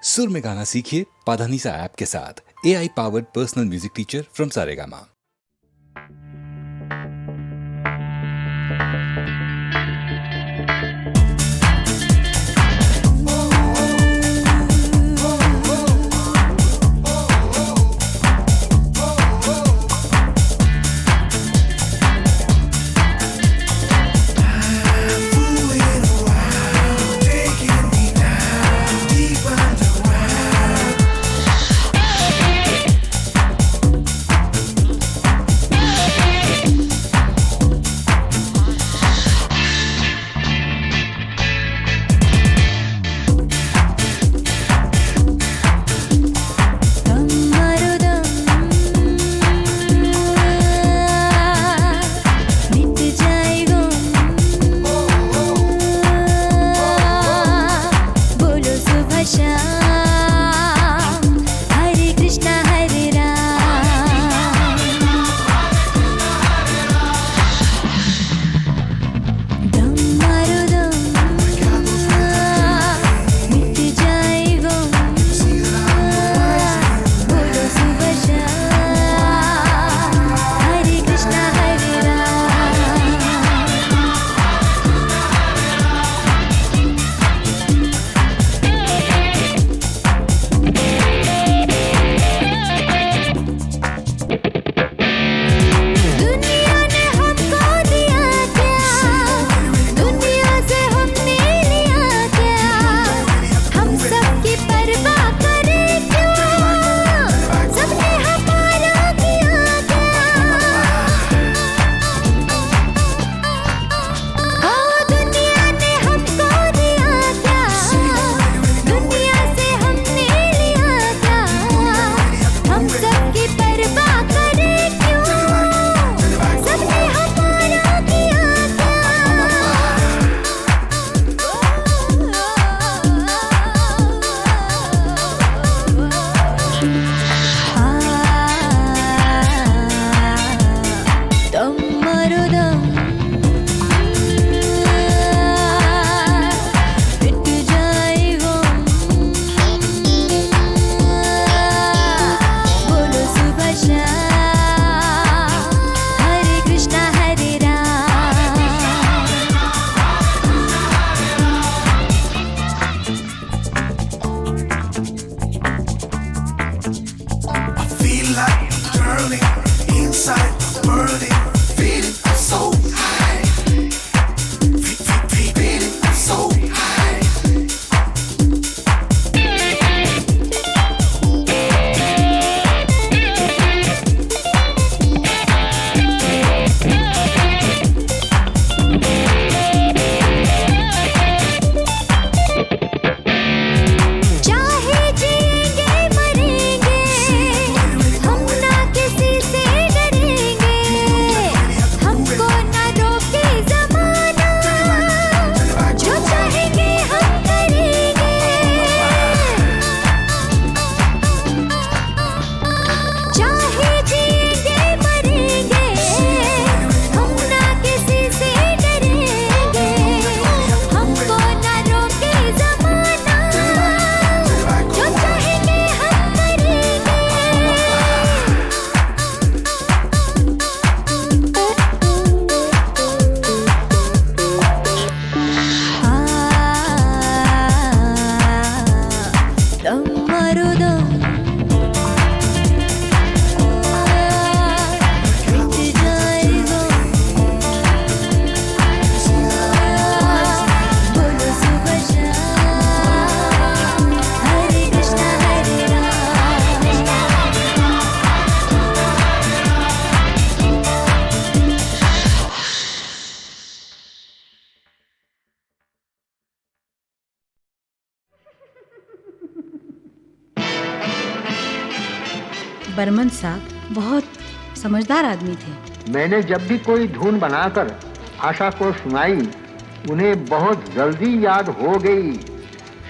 सुर में गाना सीखिए पाधानीसा ऐप के साथ। AI powered personal music teacher from Saregama. Burman साहब बहुत समझदार आदमी थे। मैंने जब भी कोई धुन बनाकर आशा को सुनाई, उन्हें बहुत जल्दी याद हो गई।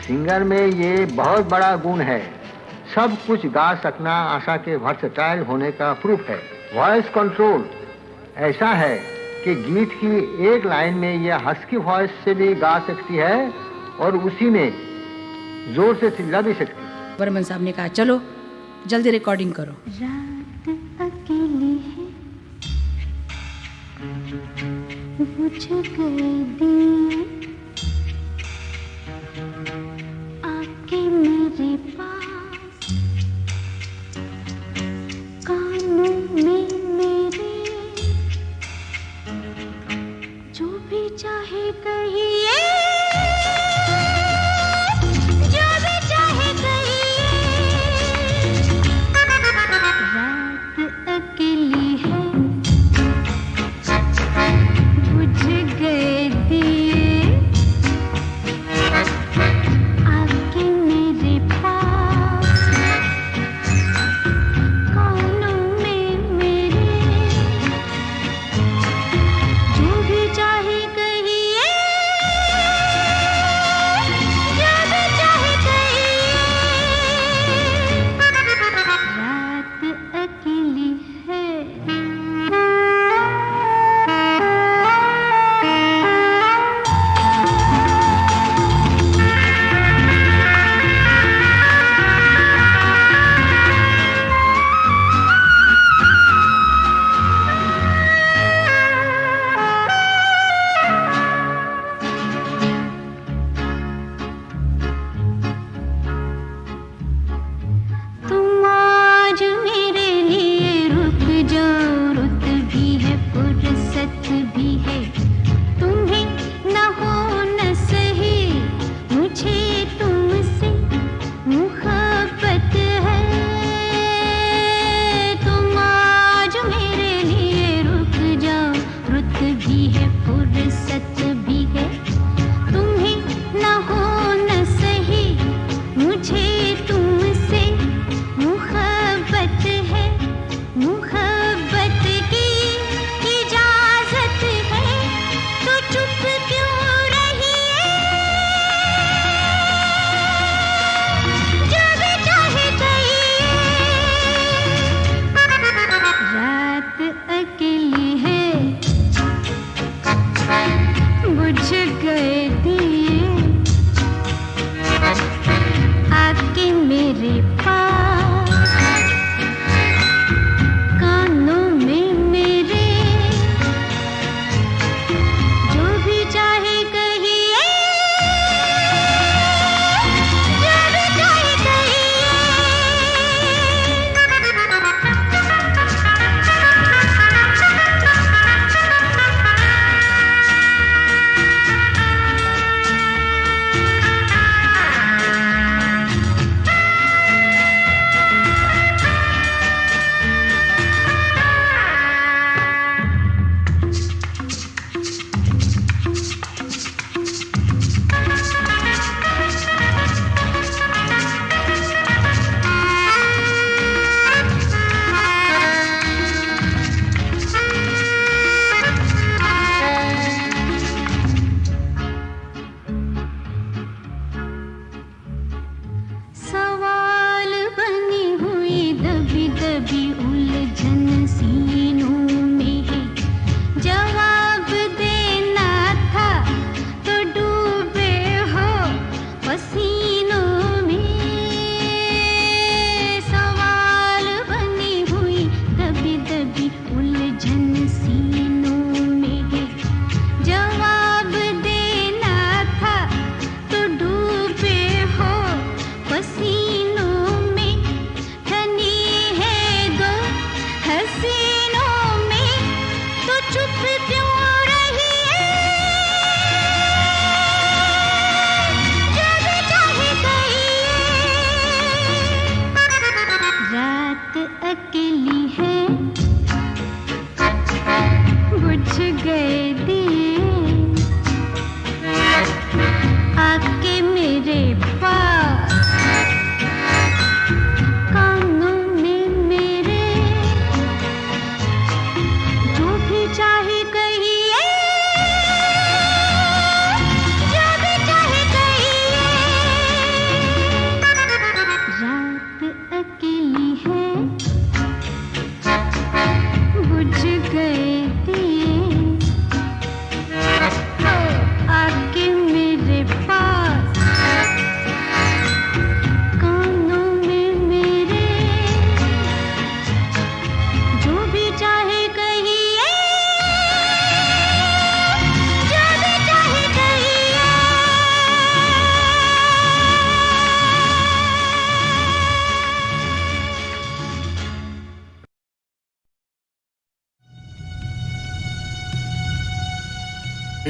सिंगर में ये बहुत बड़ा गुण है। सब कुछ गा सकना आशा के वर्सटाइल होने का प्रूफ है। वॉइस कंट्रोल ऐसा है कि गीत की एक लाइन में यह हस्की वॉइस से भी गा सकती है और उसी में जोर से चिल्ला भी सकती। बर्मन साहब ने कहा चलो जल्दी रिकॉर्डिंग करो। रात अकेली है, बुझ गए दिए, आके मेरे पास, कानों में मेरे, जो भी चाहे कहिए, जो भी चाहे कहिए। रात अकेली है, बुझ गए दिए,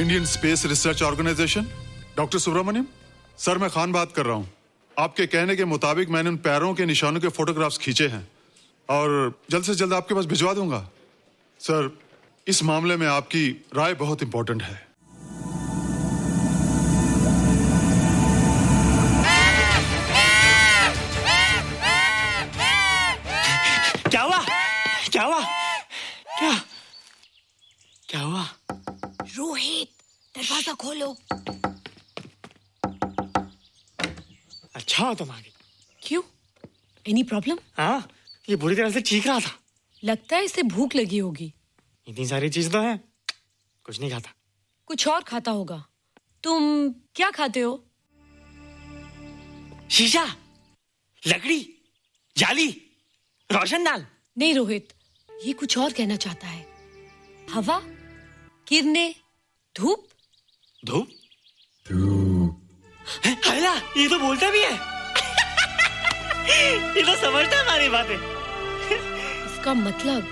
Indian space research organisation. Doctor Subramaniam sir, मैं खान बात कर रहा हूँ। आपके कहने के मुताबिक मैंने उन पैरों के निशानों के फोटोग्राफ्स खींचे हैं और जल्द से जल्द आपके पास भिजवा दूंगा। सर, इस मामले में आपकी राय बहुत इंपॉर्टेंट है। क्या हुआ? क्या हुआ? क्या क्या हुआ? रोहित, दरवाजा खोलो। अच्छा हो तुम आ गई। क्यों? Any problem? हाँ, ये बुरी तरह से चीख रहा था। लगता है इसे भूख लगी होगी। इतनी सारी चीज तो है, कुछ नहीं खाता। कुछ और खाता होगा। तुम क्या खाते हो? शीशा, लकड़ी, जाली, रोशनदान। नहीं रोहित, ये कुछ और कहना चाहता है। हवा, किरणें, धूप। धूप? हैला, ये तो बोलता भी है। ये तो समझता है हमारी बातें। इसका मतलब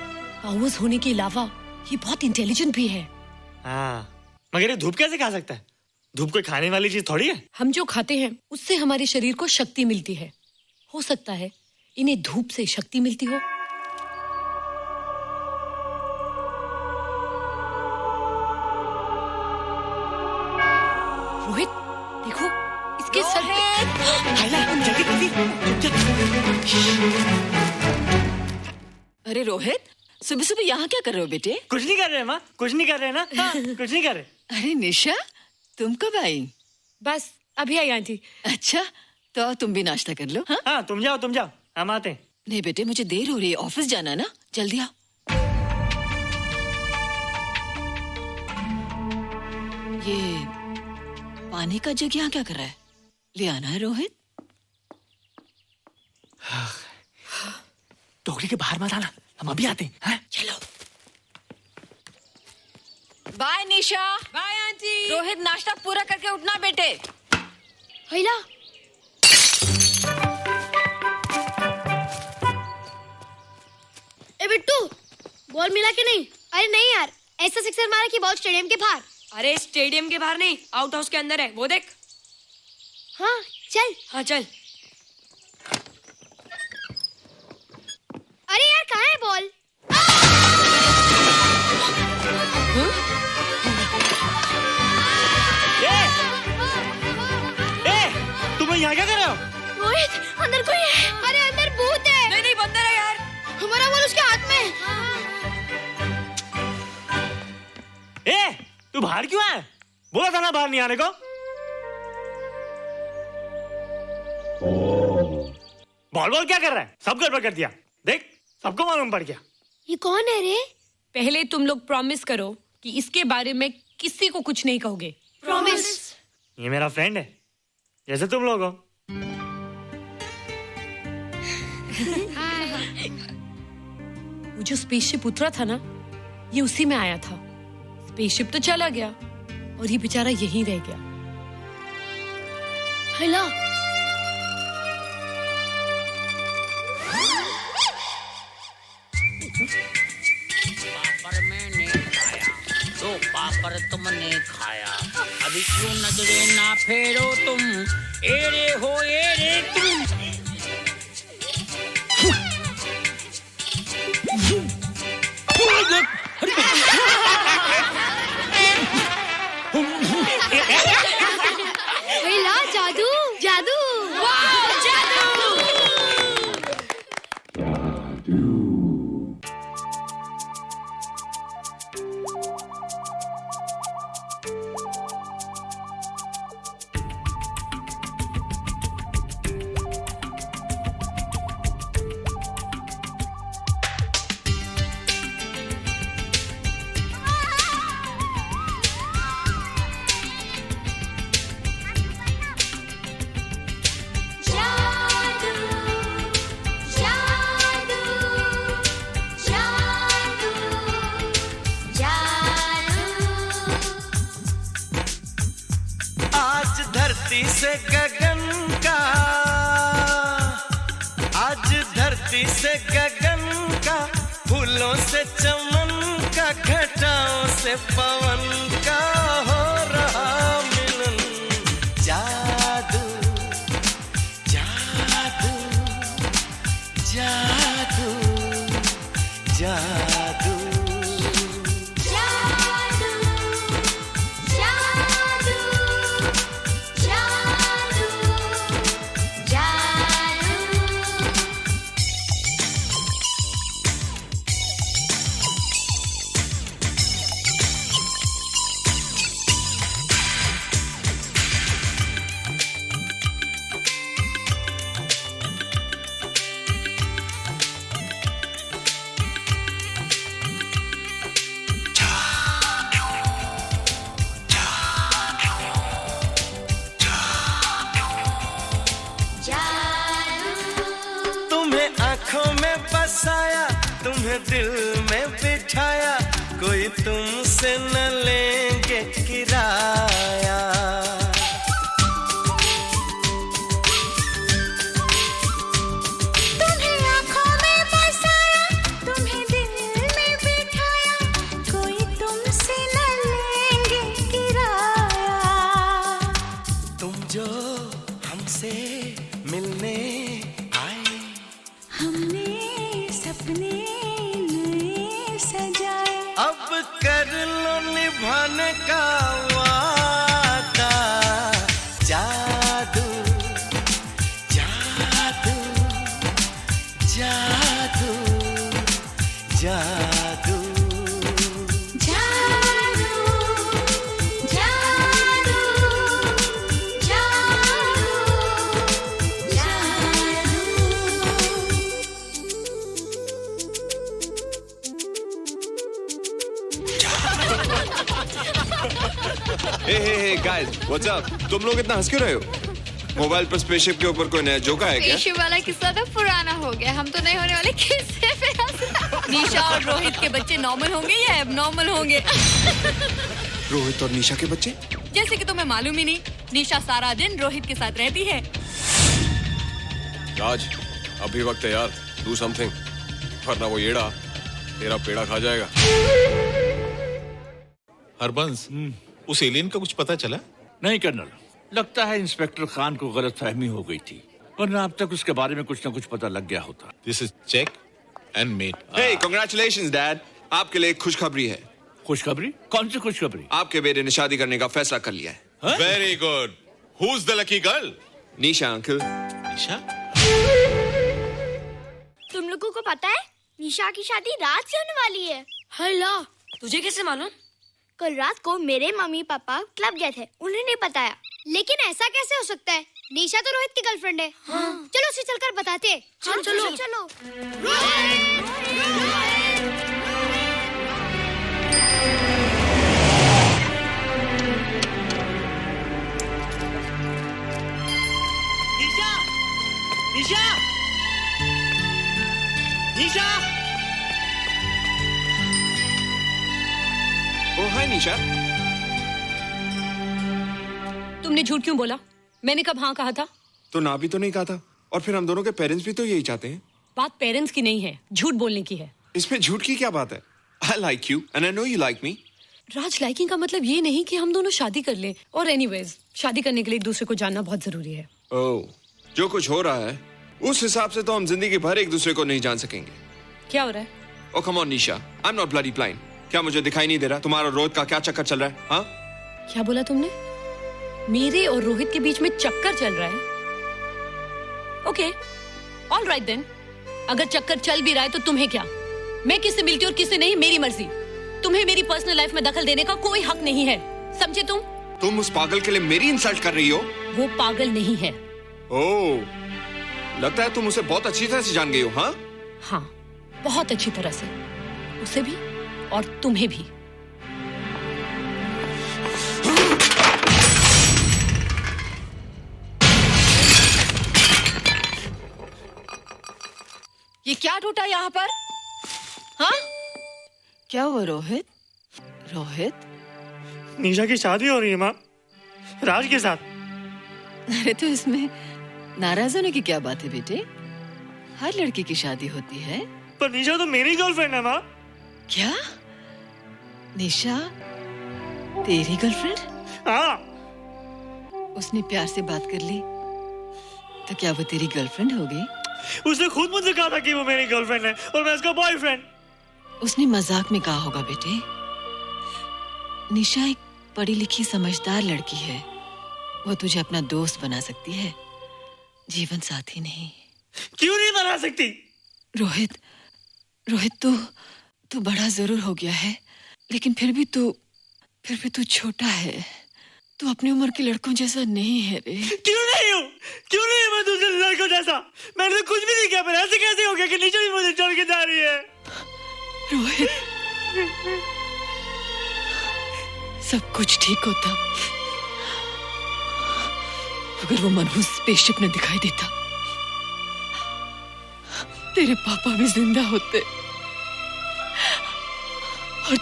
पावर्स होने के अलावा ये बहुत इंटेलिजेंट भी है। हाँ, मगर ये धूप कैसे खा सकता है? धूप कोई खाने वाली चीज थोड़ी है। हम जो खाते हैं उससे हमारे शरीर को शक्ति मिलती है। हो सकता है इन्हें धूप से शक्ति मिलती हो। रोहित, देखो इसके सर पे। जल्दी जल्दी। अरे रोहित, सुबह सुबह यहाँ क्या कर रहे हो बेटे? कुछ नहीं कर रहे माँ, कुछ नहीं कर रहे ना। हाँ, कुछ नहीं कर रहे। अरे निशा, तुम कब आई? बस अभी आई आंटी। अच्छा, तो तुम भी नाश्ता कर लो। हाँ, हाँ, तुम जाओ, हम आते हैं। नहीं बेटे, मुझे देर हो रही है, ऑफिस जाना ना, जल्दी आओ। ये पानी का जग यहाँ क्या कर रहा है? ले आना है रोहित। टोकरी के बाहर मत आना, हम अभी आते हैं। हाँ? चलो। Bye Nisha. Bye aunty. Rohit, नाश्ता पूरा करके उठना बेटे। हैला, ए बिट्टू, बॉल मिला कि नहीं? अरे नहीं यार, ऐसा सिक्सर मारा कि बॉल स्टेडियम के बाहर। अरे स्टेडियम के बाहर नहीं, आउट हाउस के अंदर है, वो देख। हाँ चल। हाँ चल। अरे यार, कहाँ है बॉल? तुम यहाँ क्या कर रहे हो? रोहित, अंदर कोई है। अरे अंदर भूत है। नहीं बंदर है यार। हमारा बॉल उसके हाथ में। तू बाहर क्यों है? बोला था ना बाहर नहीं आने को। बॉल क्या कर रहा है? सब गड़बड़ कर दिया। देख, सबको मालूम पड़ गया। ये कौन है रे? पहले तुम लोग प्रॉमिस करो कि इसके बारे में किसी को कुछ नहीं कहोगे। प्रॉमिस। ये मेरा फ्रेंड है, जैसे तुम लोग हो। वो जो स्पेसशिप उतरा था ना, ये उसी में आया था। स्पेसशिप तो चला गया और ये बेचारा यहीं रह गया। हैला, पापड़ मैंने खाया, दो पापड़ तुमने खाया, अभी क्यों नजरे ना फेरो तुम, एरे हो एरे तुम। हैला, जादू जादू। वाह, जादू। धरती से गगन का, आज धरती से गगन का, फूलों से चमन का, घटाओं से पवन का हो जादू जादू तुम्हें दिल में बिठाया, कोई तुमसे न लेंगे किराया। तुम्हें आँखों में बसाया, तुम्हें दिल में बिठाया, कोई तुमसे न लेंगे किराया। तुम जो हमसे मिलने आए, हमने सपने अब कर लो निभाने का वादा। जादू जादू जादू जादू Hey guys, what's up? तुम लोग इतना हंस क्यों रहे हो? मोबाइल पर स्पेसशिप के ऊपर कोई नया जोक आया क्या? स्पेसशिप वाला किस्सा तो पुराना हो गया, हम तो नहीं होने वाले किस्से पे हंसना। निशा और रोहित के बच्चे नॉर्मल होंगे या एबनॉर्मल होंगे? रोहित और निशा के बच्चे? जैसे कि तुम्हें मालूम ही नहीं, निशा सारा दिन रोहित के साथ रहती है। राज, अभी वक्त है यार, do something, वरना वो येड़ा तेरा पेड़ा खा जाएगा। हरबंस, उस एलियन का कुछ पता चला? नहीं कर्नल, लगता है इंस्पेक्टर खान को गलतफहमी हो गई थी, वरना अब तक उसके बारे में कुछ न कुछ पता लग गया होता। This is check and mate. Hey, congratulations, Dad. आपके लिए एक खुशखबरी है। खुशखबरी? कौन सी खुशखबरी? आपके बेटे ने शादी करने का फैसला कर लिया है। Very good. Who's the lucky girl? Nisha uncle. Nisha? तुम लोगों को पता है निशा की शादी रात से होने वाली है। हल्ला, तुझे कैसे मालूम? कल रात को मेरे मम्मी पापा क्लब गए थे, उन्हें नहीं बताया। लेकिन ऐसा कैसे हो सकता है? निशा तो रोहित की गर्लफ्रेंड है। हाँ। चलो उसे चलकर बताते हैं। चलो चलो चलो। निशा, निशा, निशा। ओ हाय निशा। तुमने झूठ क्यों बोला? मैंने कब हाँ कहा था? तो ना भी तो नहीं कहा था, और फिर हम दोनों के पेरेंट्स भी तो यही चाहते हैं। बात पेरेंट्स की नहीं है, झूठ बोलने की है। इसमें झूठ की क्या बात है? I like you and I know you like me. Raj, liking का मतलब ये नहीं कि हम दोनों शादी कर लें। और एनीवेज, शादी करने के लिए एक दूसरे को जानना बहुत जरूरी है। ओह, जो कुछ हो रहा है उस हिसाब से तो हम जिंदगी भर एक दूसरे को नहीं जान सकेंगे। क्या हो रहा है? Oh come on Nisha, I'm not bloody blind. क्या मुझे दिखाई नहीं दे रहा तुम्हारा रोहित का क्या चक्कर चल रहा है? हाँ? क्या बोला तुमने? मेरे और रोहित के बीच में चक्कर चल रहा है? Okay, all right then. अगर चक्कर चल भी रहा है तो तुम्हें क्या? मैं किससे मिलती हूँ और किससे नहीं, मेरी मर्जी। तुम्हें मेरी पर्सनल लाइफ में दखल देने का कोई हक नहीं है, समझे तुम? तुम उस पागल के लिए मेरी इंसल्ट कर रही हो? वो पागल नहीं है। ओह, लगता है तुम उसे बहुत अच्छी तरह से जान गई हो। हाँ? हाँ, बहुत अच्छी तरह से, उसे भी और तुम्हें भी। ये क्या टूटा यहाँ पर? हाँ? क्या हुआ रोहित? रोहित? निशा की शादी हो रही है माँ, राज के साथ। अरे तो इसमें नाराज होने की क्या बात है बेटे? हर लड़की की शादी होती है। पर निशा तो मेरी गर्लफ्रेंड है माँ। क्या? निशा तेरी गर्लफ्रेंड? हाँ। उसने प्यार से बात कर ली तो क्या वो तेरी गर्लफ्रेंड हो गई? उसने खुद मुझसे कहा था कि वो मेरी गर्लफ्रेंड है और मैं उसका बॉयफ्रेंड। उसने मजाक में कहा होगा बेटे। निशा एक पढ़ी लिखी समझदार लड़की है। वो तुझे अपना दोस्त बना सकती है, जीवन साथी नहीं। क्यों नहीं बना सकती? रोहित, तू बड़ा जरूर हो गया है, लेकिन फिर भी तू छोटा है। तू अपनी उम्र के लड़कों जैसा नहीं है रे। क्यों नहीं हूँ? क्यों नहीं मैं दूसरे लड़कों जैसा? मैंने तो कुछ भी नहीं किया, पर ऐसे कैसे हो गया कि निशा भी मुझे छोड़ के जा रही है? रोहित, सब कुछ ठीक होता अगर वो मनहूस स्पेसशिप न दिखाई देता। तेरे पापा भी जिंदा होते और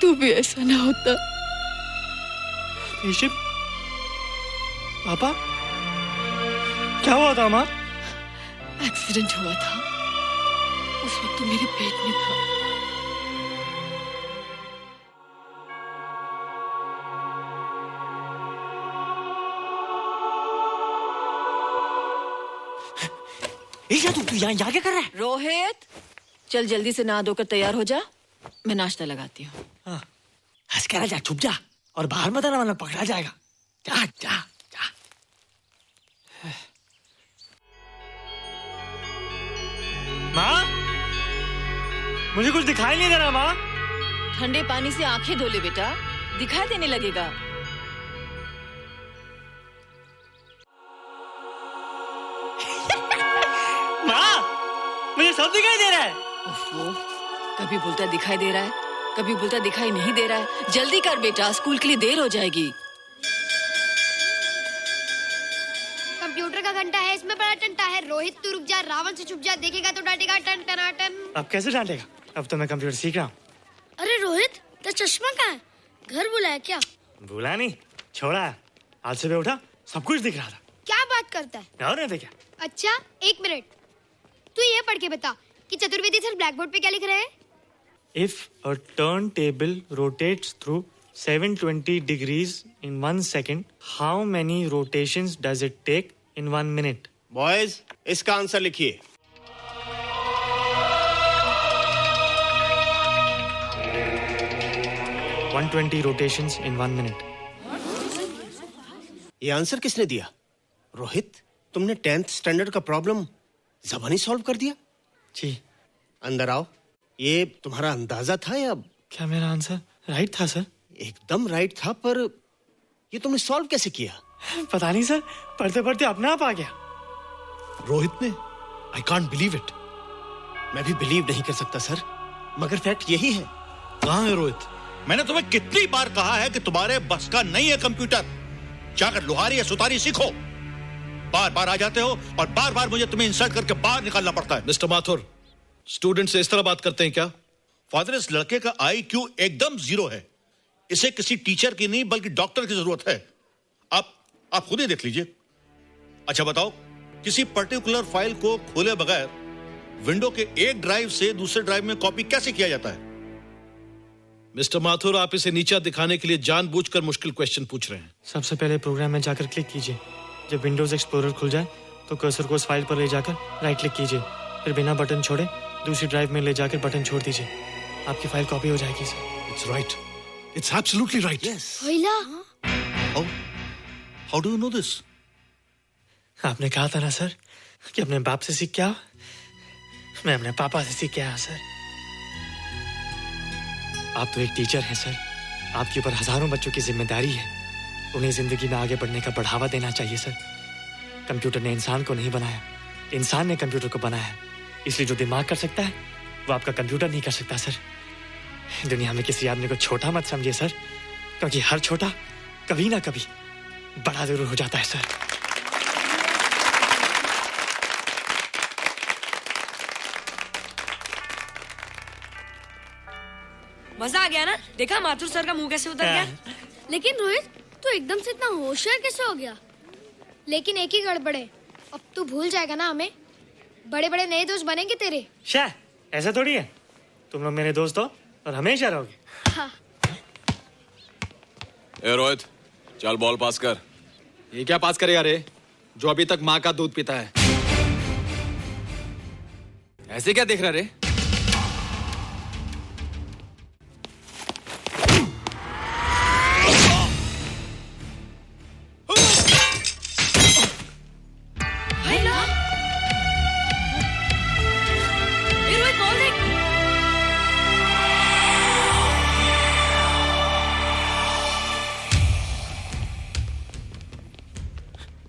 तू भी ऐसा ना होता। स्पेसशिप? पापा? क्या हुआ था माँ? एक्सीडेंट हुआ था, उस वक्त तो मेरे पेट में था। तू यहाँ क्या कर रहा है? रोहित, चल जल्दी से नहा धोकर तैयार हो जा, मैं नाश्ता लगाती हूँ। हंस कर जा, छुप जा और बाहर मत आना वरना पकड़ा जाएगा। जा जा जा। माँ, मुझे कुछ दिखाई नहीं दे रहा माँ। ठंडे पानी से आंखें धो ले बेटा, दिखाई देने लगेगा। मुझे सब दिखाई दे रहा है। कभी बोलता दिखाई दे रहा है, कभी बोलता दिखाई नहीं दे रहा है। जल्दी कर बेटा, स्कूल के लिए देर हो जाएगी। कंप्यूटर का घंटा है, इसमें बड़ा टंटा है। रोहित तू रुक जा, रावण से छुप जा, देखेगा तो डांटेगा टन टनाटन। अब कैसे डांटेगा? अब तो मैं कंप्यूटर सीख रहा हूँ। अरे रोहित, तेरा चश्मा कहाँ है? घर बुलाया क्या? भूला नहीं, छोड़ा है। आज सुबह उठा, सब कुछ दिख रहा था। क्या बात करता है? और नहीं देखा? अच्छा, एक मिनट, तू ये पढ़ के बता कि चतुर्वेदी सर ब्लैक बोर्ड पे क्या लिख रहे हैं? If a turntable rotates through 720 degrees in 1 second, how many rotations does it take in 1 minute? Boys, इसका आंसर लिखिए। What? 120 rotations in 1 minute. ये आंसर किसने दिया? रोहित, तुमने 10th स्टैंडर्ड का प्रॉब्लम ज़बानी सॉल्व कर दिया? जी। अंदर आओ। ये तुम्हारा अंदाजा था या? क्या मेरा आंसर राइट था सर? एकदम राइट था, पर ये तुमने सॉल्व कैसे किया? पता नहीं सर, पढ़ते पढ़ते अपने आप आ गया। रोहित ने? I can't believe it. मैं भी बिलीव नहीं कर सकता सर, मगर फैक्ट यही है। कहाँ है रोहित? मैंने तुम्हें कितनी बार कहा है कि तुम्हारे बस का नहीं है कंप्यूटर। जाकर लोहारी या सुतारी सीखो। बार बार आ जाते हो और बार बार मुझे तुम्हें इंसल्ट करके बाहर निकालना पड़ता है। मिस्टर माथुर, स्टूडेंट से इस तरह बात करते हैं क्या? फादर, इस लड़के का IQ एकदम 0 है। इसे किसी टीचर की नहीं बल्कि डॉक्टर की जरूरत है। आप खुद ही देख लीजिए। अच्छा बताओ, किसी पर्टिकुलर फाइल को खोले बगैर विंडो के एक ड्राइव से दूसरे ड्राइव में कॉपी कैसे किया जाता है? मिस्टर माथुर, आप इसे नीचा दिखाने के लिए जानबूझकर मुश्किल क्वेश्चन पूछ रहे हैं। सबसे पहले प्रोग्राम में जाकर क्लिक कीजिए। जब विंडोज एक्सप्लोरर खुल जाए तो कर्सर को उस फाइल पर ले जाकर राइट क्लिक कीजिए, फिर बिना बटन छोड़े दूसरी ड्राइव में ले जाकर बटन छोड़ दीजिए। आपकी फाइल कॉपी हो जाएगी sir. It's right, it's absolutely right. होइला, how do you know this? आपने कहा था ना सर कि अपने बाप से सीख के आओ। मैं अपने पापा से सीख के आया सर। आप तो एक टीचर हैं सर, आपके ऊपर हजारों बच्चों की जिम्मेदारी है। उन्हें जिंदगी में आगे बढ़ने का बढ़ावा देना चाहिए सर। कंप्यूटर ने इंसान को नहीं बनाया, इंसान ने कंप्यूटर को बनाया। इसलिए जो दिमाग कर सकता है वो आपका कंप्यूटर नहीं कर सकता सर। दुनिया में किसी आदमी को छोटा मत समझिए सर, क्योंकि हर छोटा कभी ना कभी बड़ा जरूर हो जाता है सर। मजा आ गया ना? देखा माथुर सर का मुंह कैसे उतर गया? लेकिन रोहित, तू एकदम से इतना होशियार कैसे हो गया? लेकिन एक ही गड़बड़ है, अब तू भूल जाएगा ना हमें। बड़े बड़े नए दोस्त बनेंगे तेरे। शाह, ऐसा थोड़ी है। तुम लोग मेरे दोस्त हो और हमेशा रहोगे। हाँ। ए रोहित, चल बॉल पास कर। ये क्या पास करेगा रे, जो अभी तक माँ का दूध पीता है? ऐसे क्या देख रहा रे?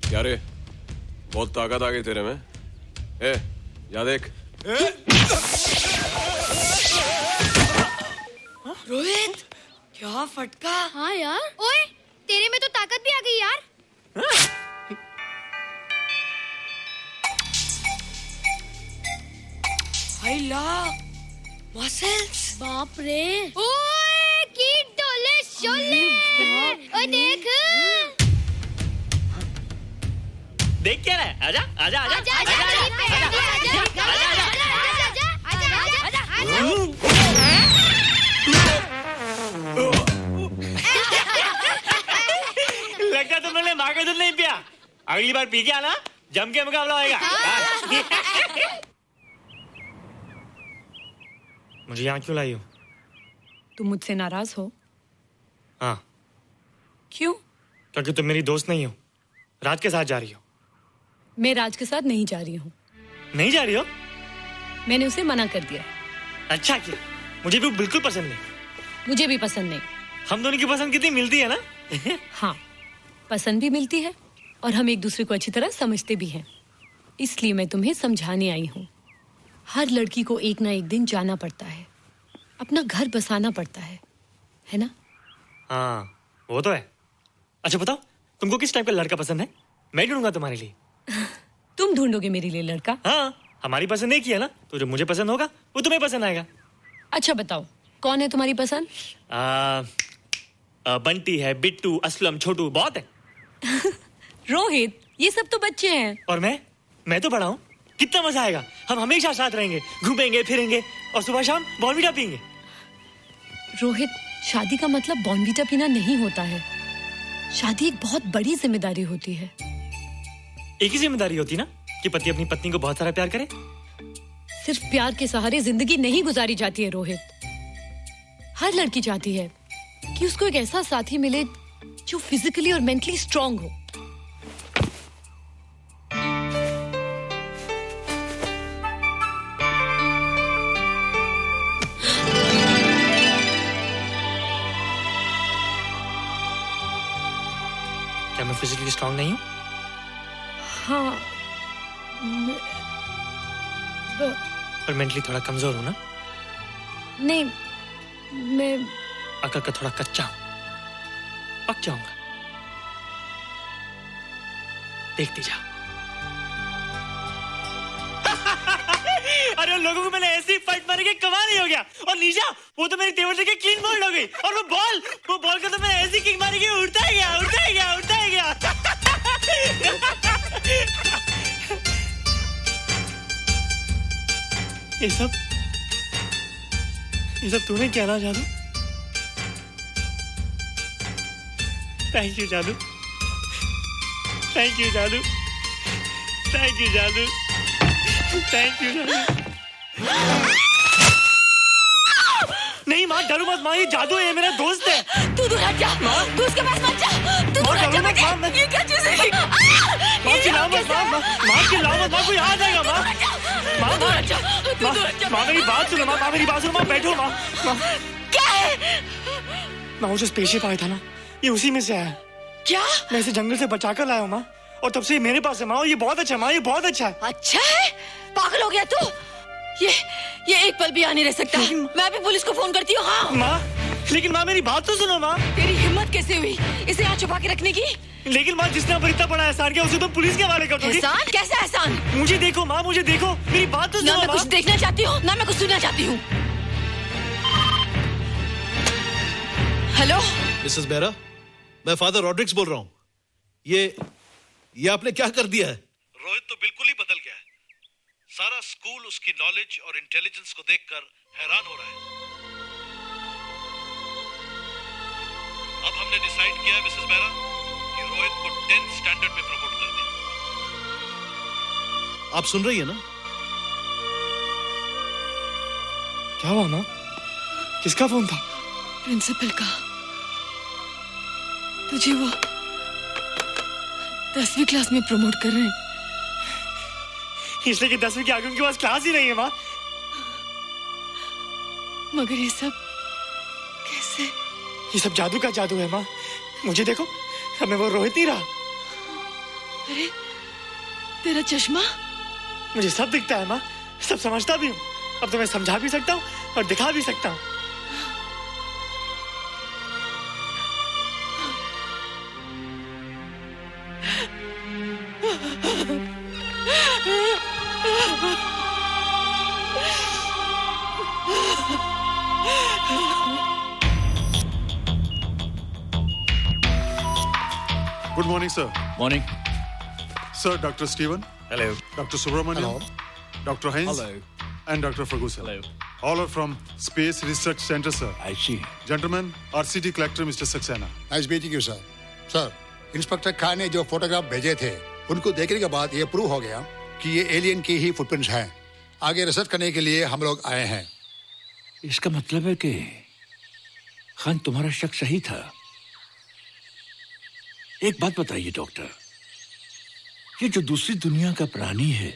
क्या रे? बहुत ताकत आ गई तेरे में। या देख। रोहित, क्या फटका। हाँ यार। ओए, तेरे में तो ताकत भी आ गई यार। मसल्स। बाप रे। ओए, की डोले शोले। ओए देख। देख क्या रहा है? आजा आजा आजा आजा आजा लगता तुमने माँ का दूध नहीं पिया। अगली बार पी के आना, जम के मुकाबला होएगा। मुझे यहाँ क्यों लाई हो? तुम मुझसे नाराज हो? हाँ। क्यों? क्योंकि तुम मेरी दोस्त नहीं हो, राज के साथ जा रही हो। मैं राज के साथ नहीं जा रही हूँ। नहीं जा रही हो? मैंने उसे मना कर दिया। अच्छा किया, मुझे भी बिल्कुल पसंद नहीं। मुझे भी पसंद नहीं। हम दोनों की पसंद कितनी मिलती है ना? हाँ, पसंद भी मिलती है और हम एक दूसरे को अच्छी तरह समझते भी हैं। इसलिए मैं तुम्हें समझाने आई हूँ। हर लड़की को एक ना एक दिन जाना पड़ता है, अपना घर बसाना पड़ता है ना? हाँ, वो तो है। अच्छा बताओ, तुमको किस टाइप का लड़का पसंद है? मैं ढूंढूंगा तुम्हारे लिए। तुम ढूंढोगे मेरे लिए लड़का? हाँ, हमारी पसंद एक ही है ना, तो जो मुझे पसंद होगा वो तुम्हें पसंद आएगा। अच्छा बताओ, कौन है तुम्हारी पसंद? बंटी है, बिट्टू, असलम, छोटू, बहुत है। रोहित, ये सब तो बच्चे हैं। और मैं तो बड़ा हूँ। कितना मजा आएगा, हम हमेशा साथ रहेंगे, घूमेंगे फिरेंगे और सुबह शाम बॉर्नवीटा पीएंगे। रोहित, शादी का मतलब बॉर्नवीटा पीना नहीं होता है। शादी एक बहुत बड़ी जिम्मेदारी होती है। एक ही जिम्मेदारी होती ना कि पति अपनी पत्नी को बहुत सारा प्यार करे। सिर्फ प्यार के सहारे जिंदगी नहीं गुजारी जाती है रोहित। हर लड़की चाहती है कि उसको एक ऐसा साथी मिले जो फिजिकली और मेंटली स्ट्रांग हो। क्या मैं फिजिकली स्ट्रांग नहीं हूँ? हाँ, पर मेंटली थोड़ा कमजोर हूँ ना? नहीं, मैं अकल का थोड़ा कच्चा हूँ, पक जाऊंगा। देखती जा। अरे उन लोगों को मैंने ऐसी फाइट मारी कि कमाल ही हो गया। और निशा, वो तो मेरी टेबल से क्लीन बोल्ड हो गई। और वो बॉल को तो मैंने ऐसी किक मारी कि उड़ता ही गया, उड़ता ही गया, उड़ता ही गया। ये सब तूने क्या ना जादू? थैंक यू जादू, थैंक यू जादू, थैंक यू जादू, थैंक यू जादू। नहीं माँ, डरो मत माँ, ये जादू है, ये मेरा दोस्त है। तू दूर हट जा, तू उसके पास मत जा, तू दूर हट जा बेटे। ये क्या चीज़ है? माँ चिल्लाओ मत, माँ चिल्लाओ मत, माँ कोई आ जाएगा। माँ मेरी बात सुनो, माँ मेरी बात सुनो, माँ बैठो। माँ क्या है? माँ वो जो स्पेसशिप आया था ना, ये उसी में से आया। क्या? मैं इसे जंगल से बचा कर लाया हूँ माँ, और तब से ये मेरे पास है माँ। और ये बहुत अच्छा है माँ, ये बहुत अच्छा है। अच्छा है? पागल हो गया तू? ये एक पल भी यहाँ नहीं रह सकता। मैं अभी पुलिस को फोन करती हूँ। हाँ माँ, लेकिन माँ मेरी बात तो सुनो माँ। तेरी हिम्मत कैसे हुई इसे यहाँ छुपा के रखने की? लेकिन माँ, जिसने पर इतना बड़ा एहसान किया उसे तो पुलिस के हवाले कर दोगी। एहसान? कैसा एहसान? मुझे देखो माँ, मुझे देखो, मेरी बात तो सुनो। ना मैं कुछ देखना चाहती हूँ, ना मैं कुछ सुनना चाहती हूँ। हेलो मिसेस बेरा, मैं फादर रॉड्रिक्स बोल रहा हूँ। ये आपने क्या कर दिया है? रोहित तो बिल्कुल ही बदल गया है। सारा स्कूल उसकी नॉलेज और इंटेलिजेंस को देखकर हैरान हो रहा है। अब हमने डिसाइड किया है मिसेस बेरा कि रोहित को 10th स्टैंडर्ड में प्रमोट कर दें। आप सुन रही है ना? क्या हुआ माँ? किसका फोन था? प्रिंसिपल का। तुझे वो 10वीं क्लास में प्रमोट कर रहे हैं। इसलिए कि 10वीं के आगे उनके पास क्लास ही नहीं है माँ। मगर ये सब कैसे? ये सब जादू का जादू है माँ। मुझे देखो, अब मैं वो रोहित नहीं रहा। अरे तेरा चश्मा? मुझे सब दिखता है माँ, सब समझता भी हूँ। अब तो मैं समझा भी सकता हूँ और दिखा भी सकता हूँ। Good morning, sir. Morning. Sir, Dr. Steven. Hello. Dr. Subramaniam. Hello. Dr. Heinz. Hello. And Dr. Ferguson. Hello. All are from Space Research Center, sir. I see. Gentlemen, RCT collector Mr. Saxena. Nice meeting you sir. Sir, inspector Khan ने जो photograph भेजे थे उनको देखने के बाद ये prove हो गया कि ये एलियन की ही फुटप्रिंट्स हैं। आगे रिसर्च करने के लिए हम लोग आए हैं। इसका मतलब है कि खान तुम्हारा शक सही था। एक बात बताइए डॉक्टर, ये जो दूसरी दुनिया का प्राणी है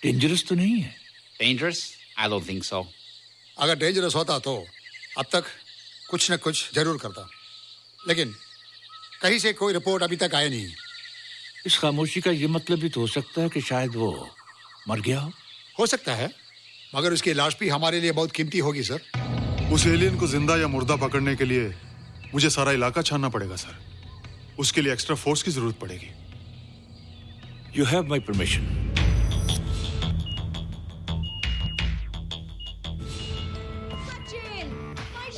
डेंजरस तो नहीं है? Dangerous? I don't think so. अगर डेंजरस होता तो अब तक कुछ न कुछ जरूर करता, लेकिन कहीं से कोई रिपोर्ट अभी तक आई नहीं। इस खामोशी का ये मतलब भी तो हो सकता है कि शायद वो मर गया हो सकता है, मगर उसकी लाश भी हमारे लिए बहुत कीमती होगी सर। उस एलियन को जिंदा या मुर्दा पकड़ने के लिए मुझे सारा इलाका छानना पड़ेगा सर। उसके लिए एक्स्ट्रा फोर्स की जरूरत पड़ेगी। You have my permission.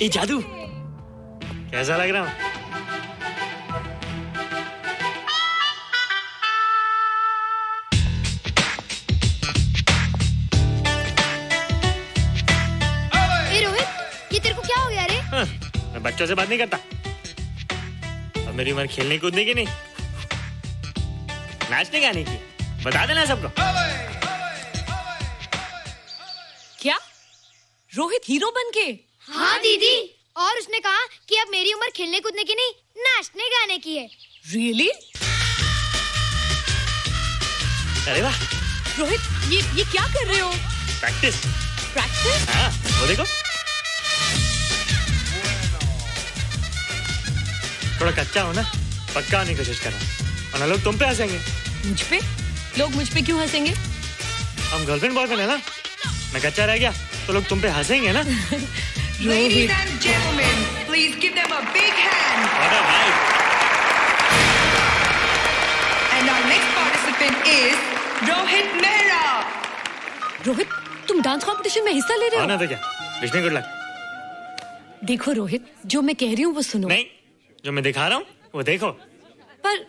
ये जादू कैसा लग रहा हूँ? ए रोहित, ये तेरे को क्या हो गया रे? मैं बच्चों से बात नहीं करता। अब मेरी उम्र खेलने कूदने की नहीं, नाचने गाने की। बता देना सबको। क्या रोहित हीरो बन के? हाँ दीदी, और उसने कहा कि अब मेरी उम्र खेलने कूदने की नहीं, नाचने गाने की है। रियली? अरे वाह रोहित, ये क्या कर रहे हो? प्रैक्टिस। प्रैक्टिस? हाँ, वो देखो। थोड़ा कच्चा हो ना, पक्का होने की कोशिश कर रहा हूँ, वरना लोग तुम पे हंसेंगे। मुझ पे? लोग मुझ पे क्यों हंसेंगे? हम गर्लफ्रेंड बॉयफ्रेंड है ना, मैं कच्चा रह गया तो लोग तुम पे हंसेंगे ना। Ladies and gentlemen, please give them a big hand. What a night. And our next participant is Rohit Mehra. Rohit, तुम डांस कंपटीशन में हिस्सा ले रहे हो? ना तो क्या, विश मी गुड लक। देखो रोहित, जो मैं कह रही हूँ वो सुनो। नहीं, जो मैं दिखा रहा हूँ वो देखो। पर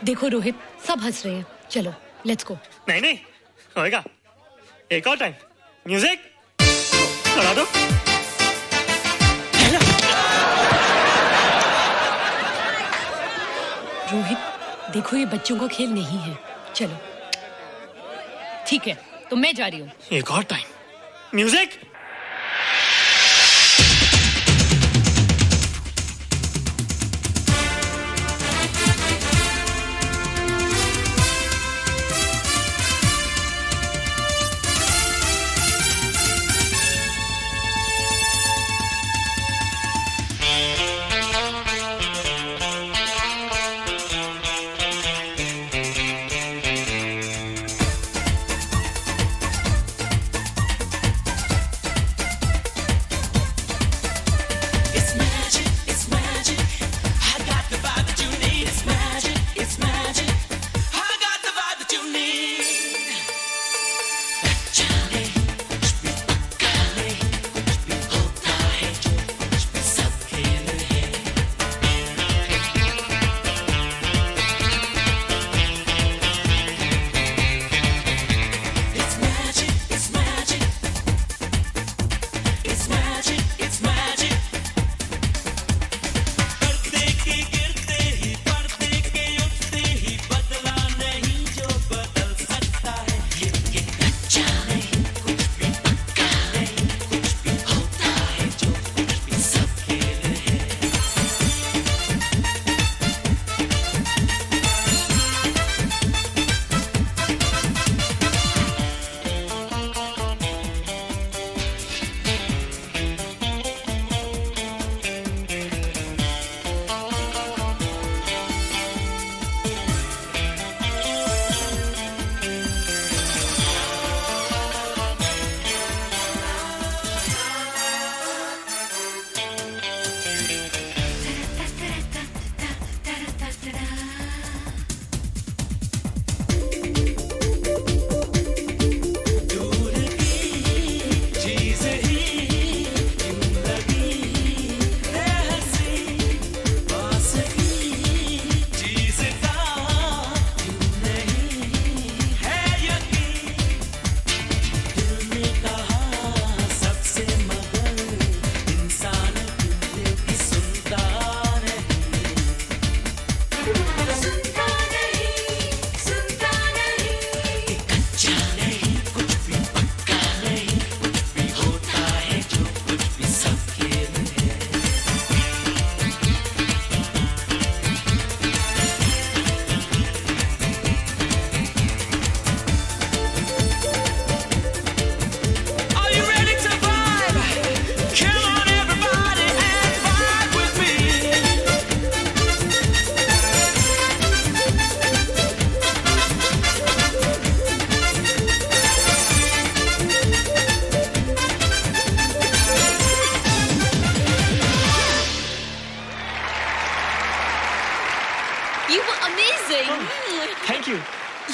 देखो रोहित, सब हंस रहे हैं। चलो लेट्स गो। नहीं नहीं होएगा, एक और टाइम। म्यूजिक चला दो। रोहित देखो, ये बच्चों का खेल नहीं है। चलो ठीक है, तो मैं जा रही हूँ। एक और time. Music.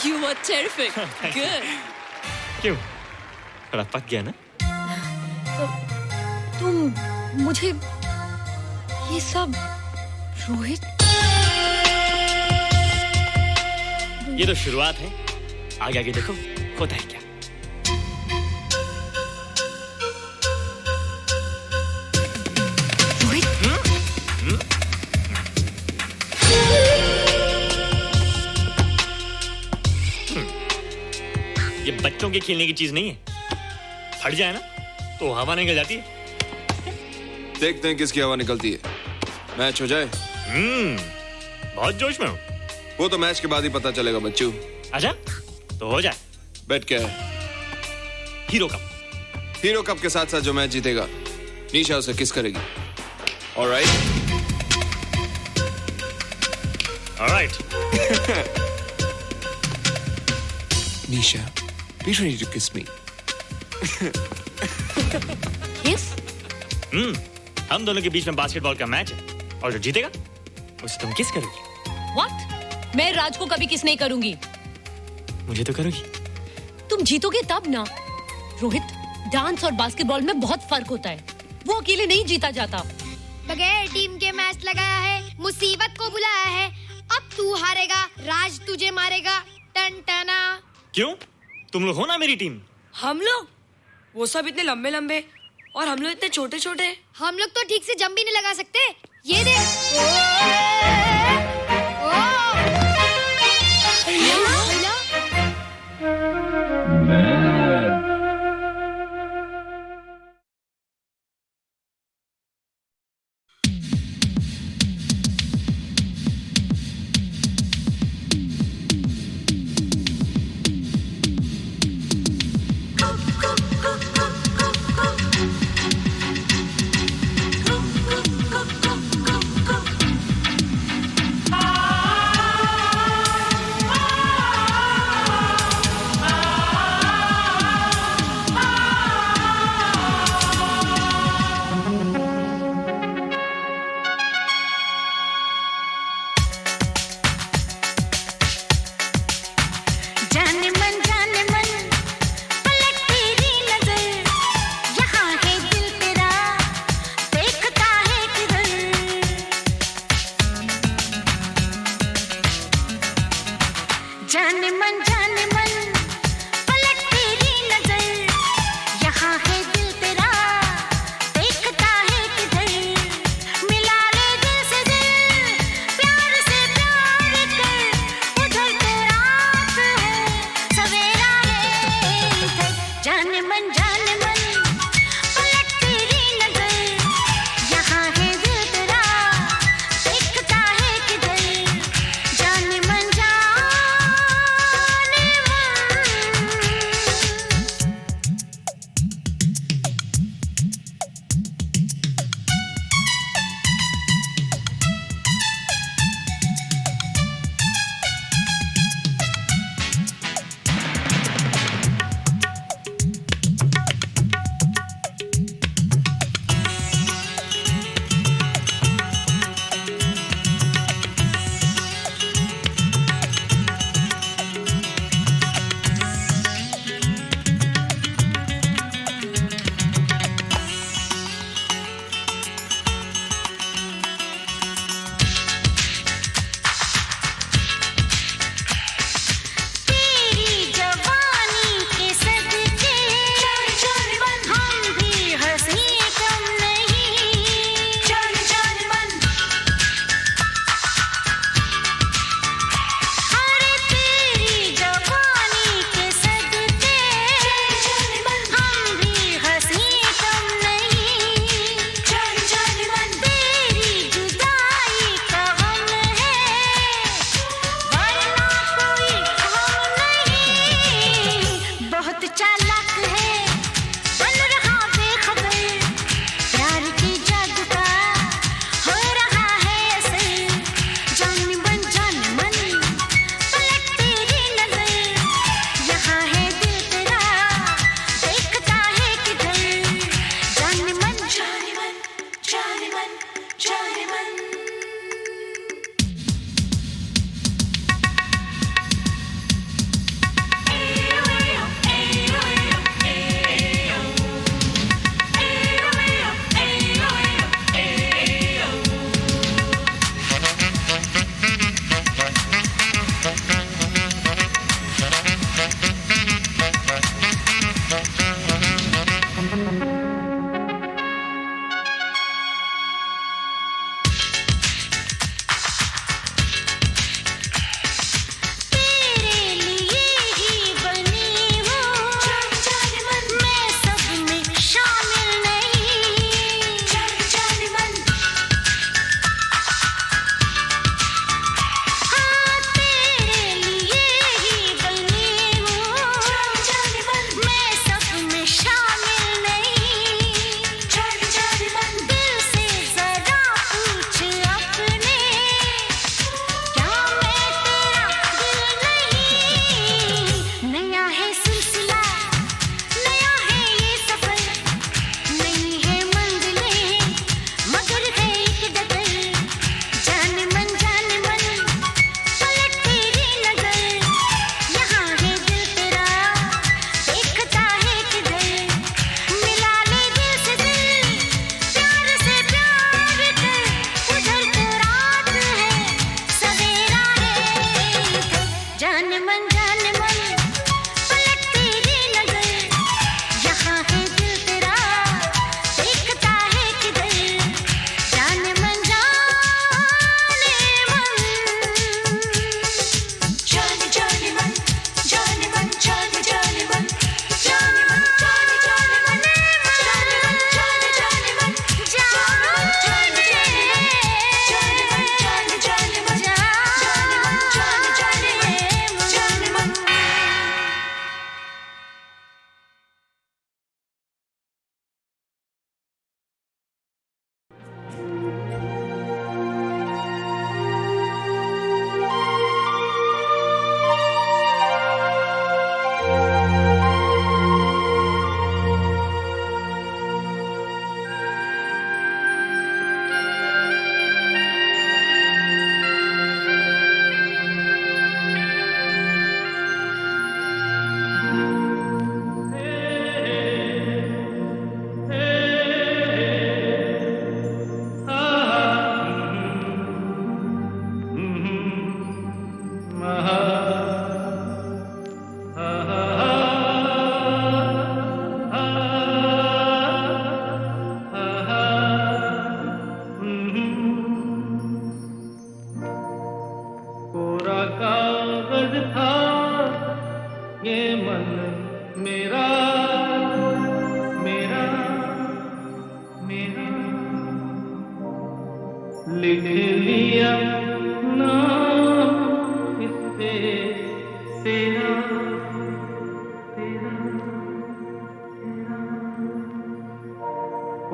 You were terrific. Good. क्यों? थोड़ा पक गया ना? तुम मुझे ये सब रोहित, ये तो शुरुआत है, आगे आगे देखो होता है क्या। ये बच्चों के खेलने की चीज नहीं है, फट जाए ना तो हवा निकल जाती है। देखते हैं किसकी हवा निकलती है। मैच हो जाए। बहुत जोश में हूँ। वो तो मैच के बाद ही पता चलेगा बच्चू। अच्छा तो हो जाए। बेट क्या है? Hero cup. हीरो कप के साथ साथ जो मैच जीतेगा निशा उसे किस करेगी। Alright. Nisha, be ready to kiss me. Kiss? हम दोनों के बीच में बास्केटबॉल का मैच है और जो जीतेगा उसे तुम किस करोगी। What? मैं राज को कभी किस नहीं करूंगी। मुझे तो करोगी। तुम जीतोगे तब ना। रोहित, डांस और बास्केटबॉल में बहुत फर्क होता है, वो अकेले नहीं जीता जाता। बगैर टीम के मैच लगाया है, मुसीबत को बुलाया है। अब तू हारेगा, राज तुझे मारेगा। टन टना। क्यों? तुम लोग हो ना मेरी टीम। हम लोग? वो सब इतने लंबे लंबे और हम लोग इतने छोटे छोटे। हम लोग तो ठीक से जंप भी नहीं लगा सकते। ये देख।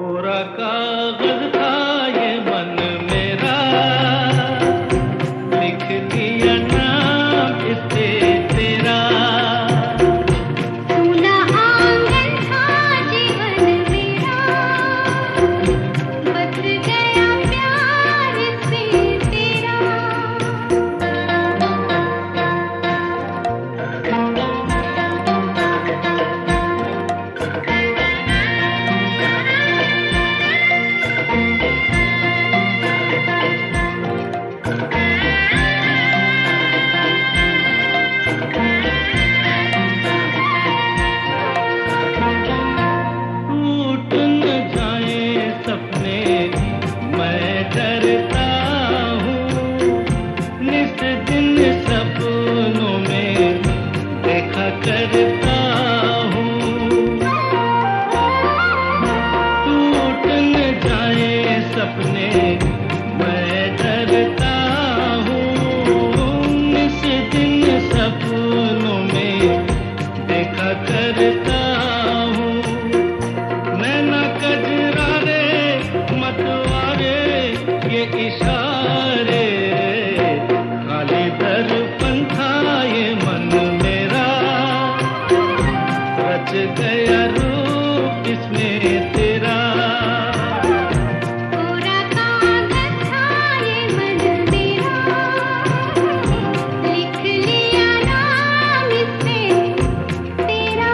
कोरा कागज था ये मन मेरा, लिख दिया नाम इस पे तेरा। सुना आंगन था जीवन मेरा, बच गया प्यार से तेरा। टूट न जाए सपने मैं डरता हूँ, नित दिन सपनों में देखा करता हूँ। टूट न जाए सपने मैं डरता हूँ, नित दिन सपनों में देखा करता हूँ। नैना कजरारे मतवारे ये इशारे, खाली दर्पण था ये मन मेरा, रच गया रूप इसमें तेरा। कोरा कागज था ये मन मेरा, लिख लिया नाम इस पे तेरा।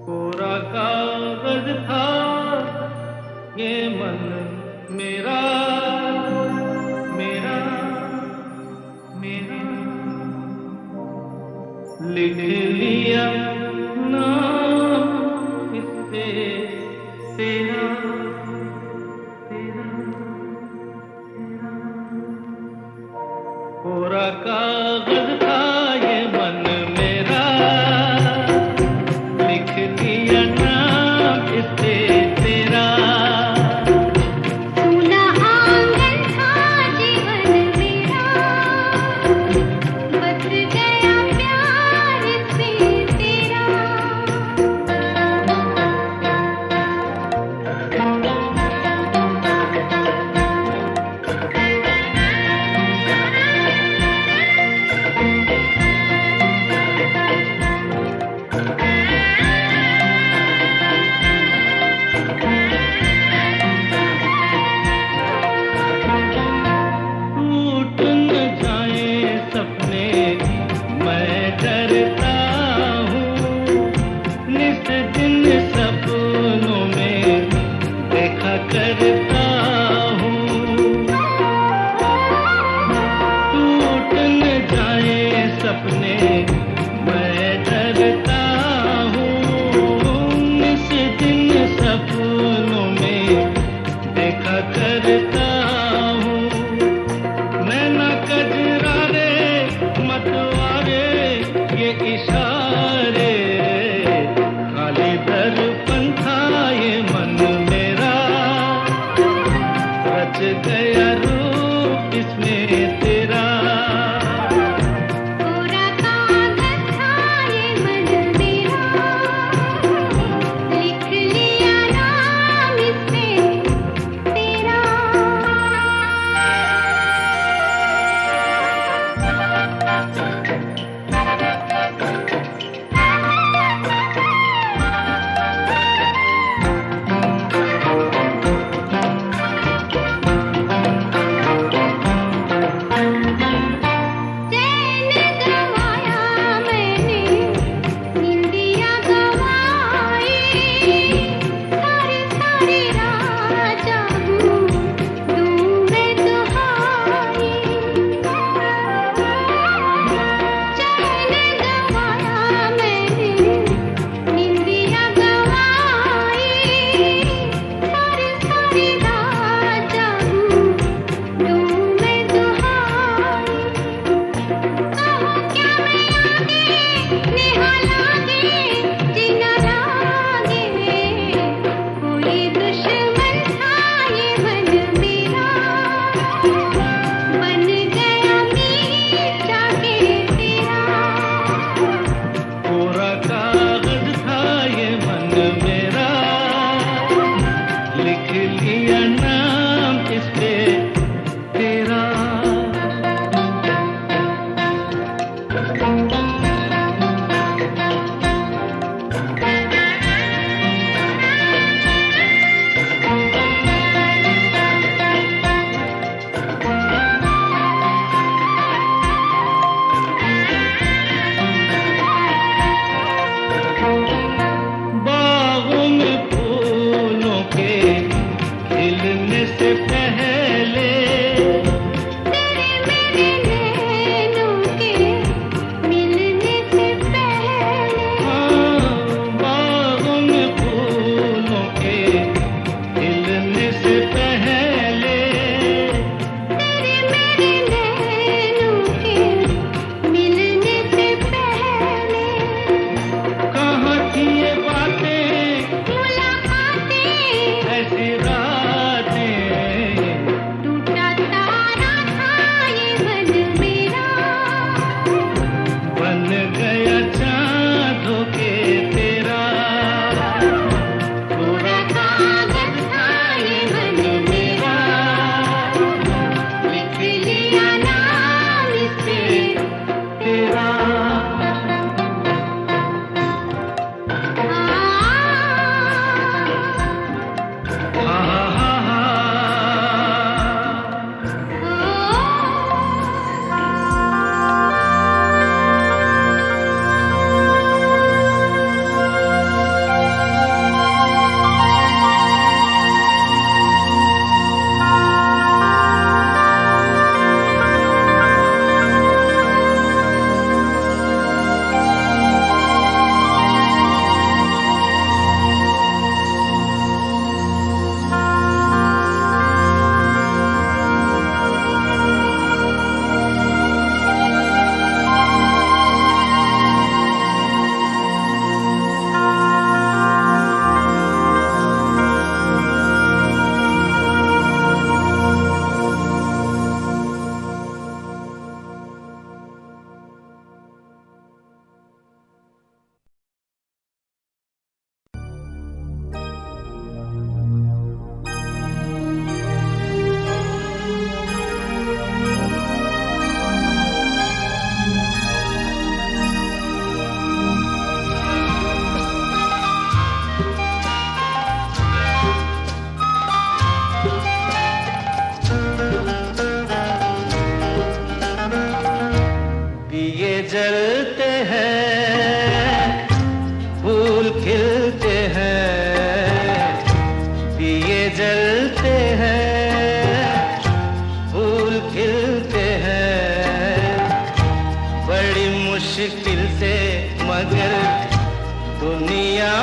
कोरा कागज था ये मन मेरा मेरा मेरा लिख लिया नाम इससे तेरा तेरा कोरा कागज था ये मन मेरा लिख दिया नाम इससे तेरा सूना आंगन था जीवन मेरा बच गया प्यार से तेरा टूट न जाए सपने मैं डरता हूँ नित दिन सपनों में देखा करता हूँ टूट न जाए सपने मैं डरता हूँ नित दिन सपनों में देखा करता हूँ नैना कजरारे मतवारे ये इशारे खाली दर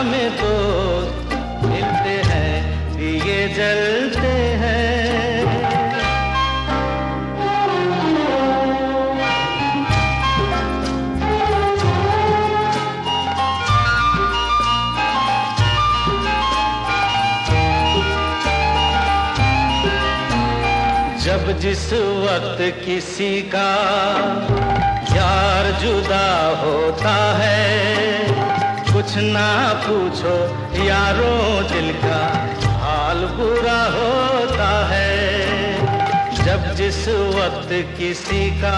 में दोस्त मिलते हैं, दिए जलते हैं। जब जिस वक्त किसी का यार जुदा होता है, कुछ ना पूछो यारों दिल का हाल बुरा होता है। जब जिस वक्त किसी का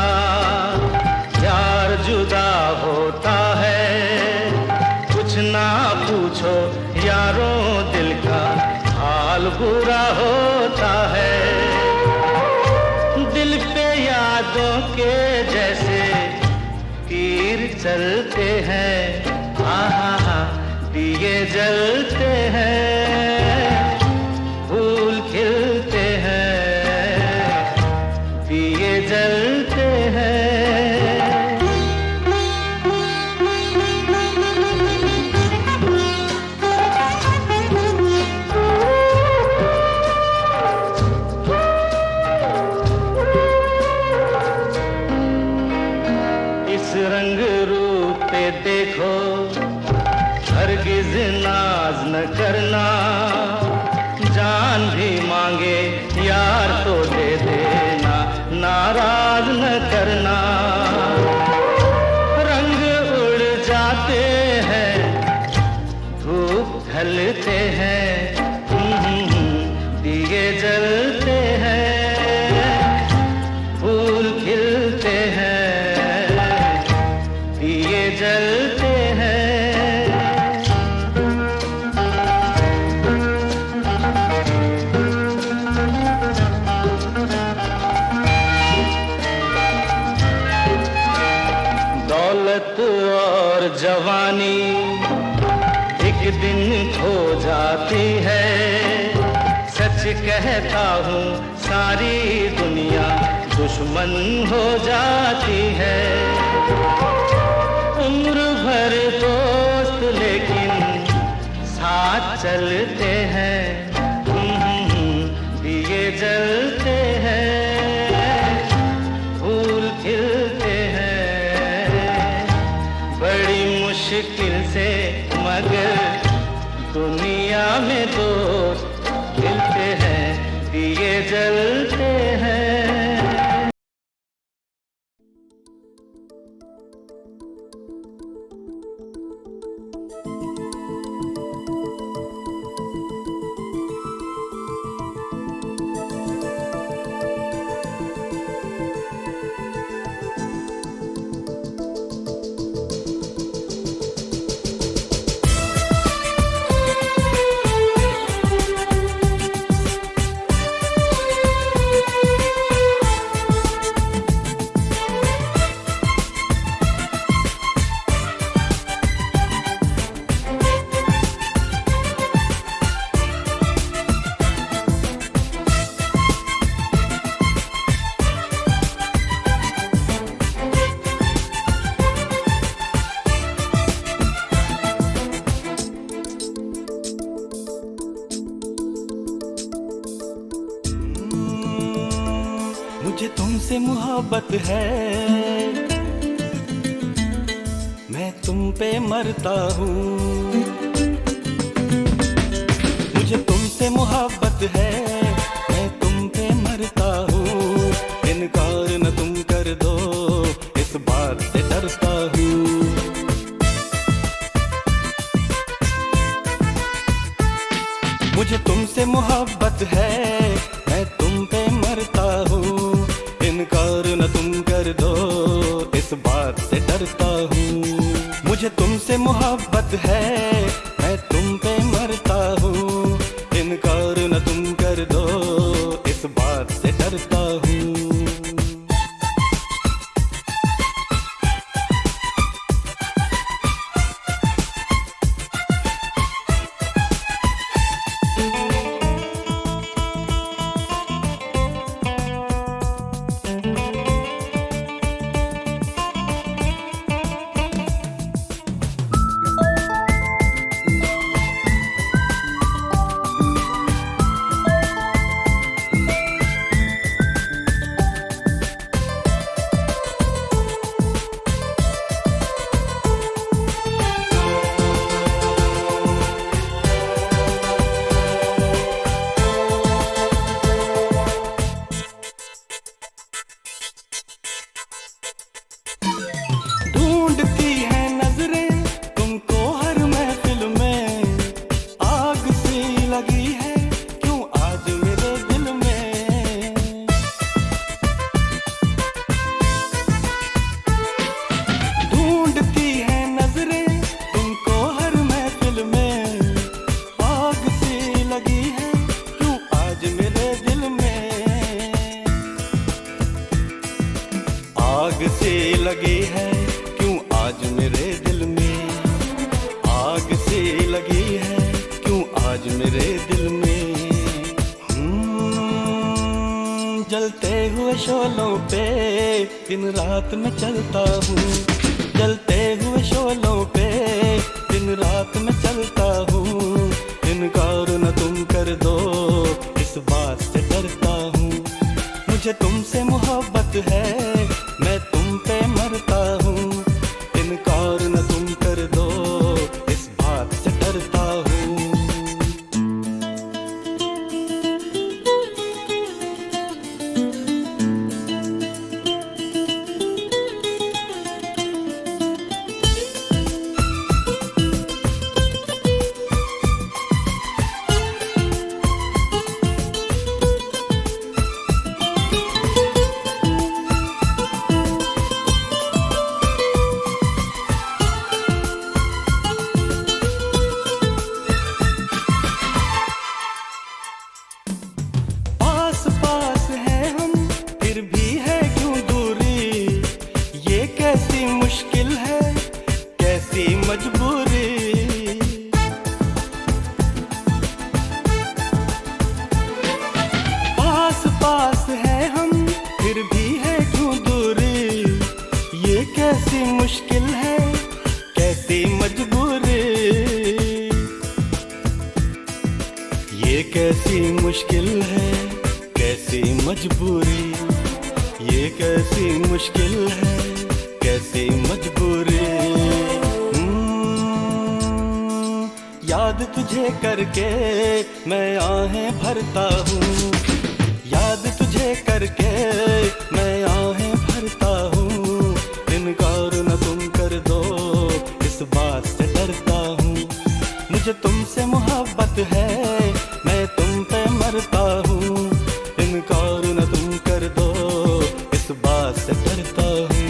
यार जुदा होता है, कुछ ना पूछो यारों दिल का हाल बुरा होता है। दिल पे यादों के जैसे तीर चलते हैं, हाँ दिए जलते हैं, फूल खिलते हैं, दिए जलते हैं। रंग रूप पे देखो, हरगिज नाज न करना, जान भी मांगे यार तो दे देना, नाराज न करना। रंग उड़ जाते हैं, धूप ढलते हैं, दिए जलते हैं, फूल खिलते हैं, दिए जलते हैं। दौलत और जवानी एक दिन खो जाती है, सच कहता हूँ सारी दुनिया दुश्मन हो जाती है। उम्र भर दोस्त लेकिन साथ चलते हैं, दिए जलते हैं, फूल खिलते हैं, बड़ी मुश्किल से मगर दुनिया में दोस्त मिलते हैं, दिए जलते हैं। मुझे तुमसे मोहब्बत है, मैं तुम पे मरता हूँ। मुझे तुमसे मोहब्बत है, मैं तुम पे मरता हूँ। इनकार न तुम कर दो, इस बात से डरता हूँ। मुझे तुमसे मोहब्बत है, मैं तुम पे मरता हूँ। इनकार न तुम कर दो, इस बात से डरता हूँ। मुझे तुमसे मोहब्बत है, मैं तुम पे मरता हूँ। इनकार न तुम कर दो, इस बात से डरता हूँ। लगी है क्यों आज मेरे दिल में, आग सी लगी है क्यों आज मेरे दिल में। जलते हुए शोलों पे दिन रात में चलता हूँ, जलते हुए शोलों पे दिन रात में चलता हूँ। इनकार न तुम कर दो इस बात से डरता हूँ, मुझे तुमसे मोहब्बत है मैं तुम पे मरता हूँ। इनकार न तुम कर दो इस बात से डरता हूँ। कैसी मुश्किल है कैसी मजबूरी, ये कैसी मुश्किल है कैसी मजबूरी। याद तुझे करके मैं आहें भरता हूँ, याद तुझे करके मैं आहें भरता हूँ। इनकार न तुम कर दो इस बात से डरता हूँ, मुझे तुमसे मोहब्बत है मैं तुम पे मरता हूँ। इनकार न तुम कर दो इस बात से डरता हूँ।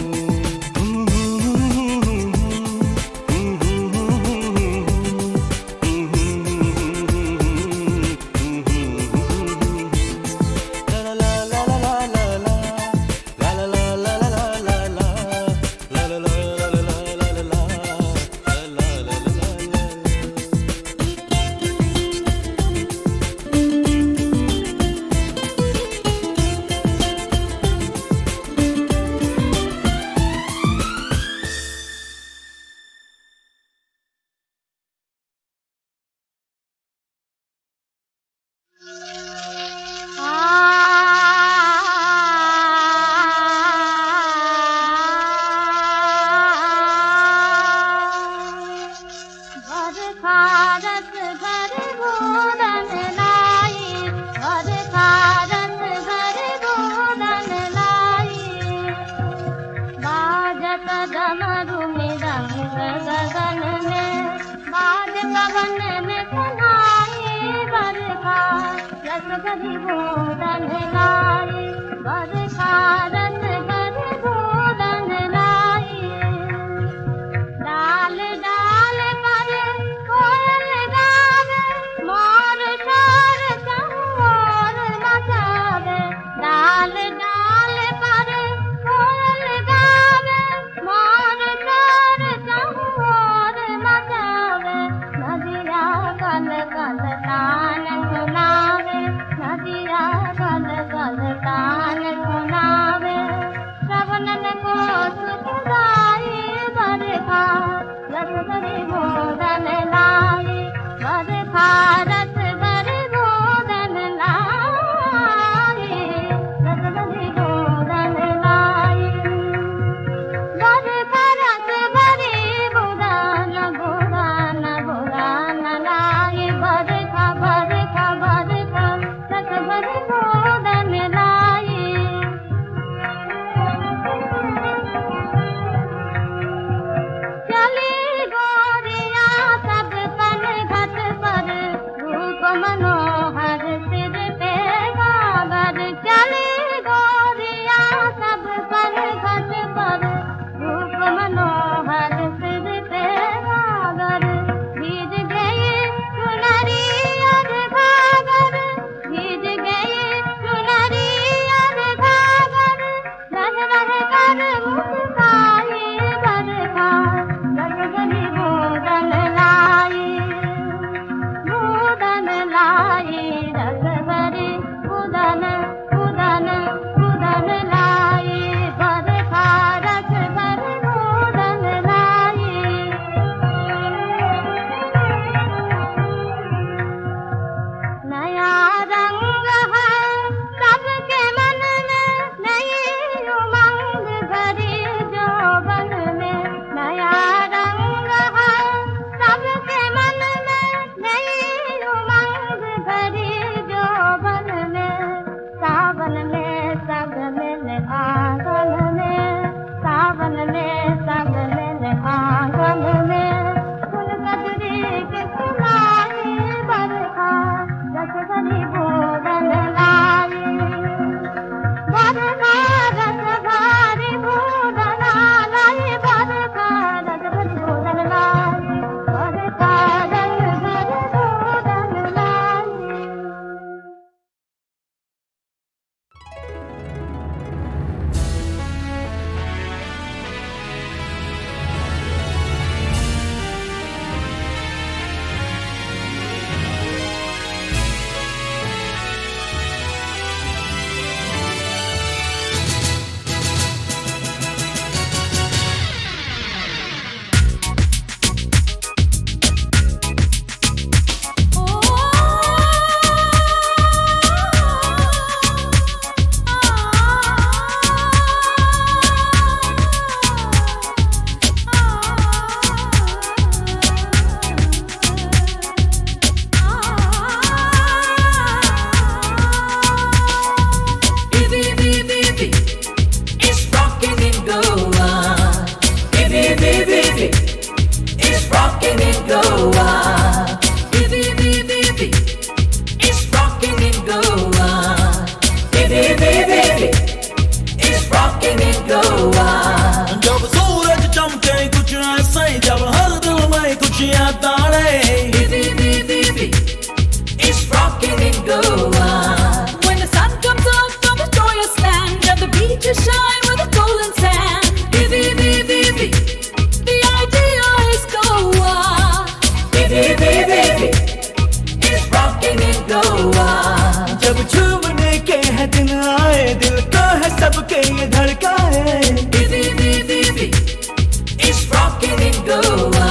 चली गोरिया सब पन घट पर लाई रस भरी उदन उदन उदन लाई भर खा रस भरी उदन लाई नया रंग है सबके मन में नई उमंग भरी जोबन में नया रंग है सबके मन में नई उमंग भरी जोबन में सावन में सब मिल आंगन में सावन में सब मिल आंगन में फूल कजरी के सुनाई बरखा रस भरी भोरन लाई बरखा रस भरी भोरन लाई बरखा रस भरी भोरन लाई बरखा रस भरी भोरन लाई It's rocking in Goa. It's rocking in Goa. It's rocking in Goa. It's rocking in Goa. जब सूरज चमके कुछ ऐसा ही जब हर दिल में कुछ याद आए It's rocking in Goa. When the sun comes up from the joyous land and the beaches shine with the golden sand. The idea is Goa. It's rocking in Goa. जब झूमने के है दिन आए दिल का है सबके ये धड़काए It's rocking in Goa.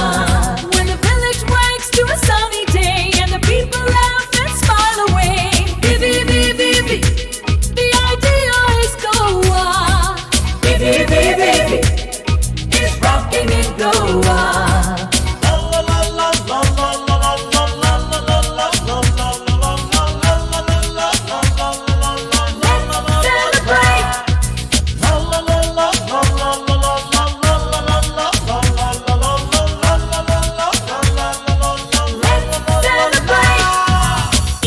When the village wakes to a sunny day and the people laugh and smile away. The idea is Goa. It's rocking in Goa.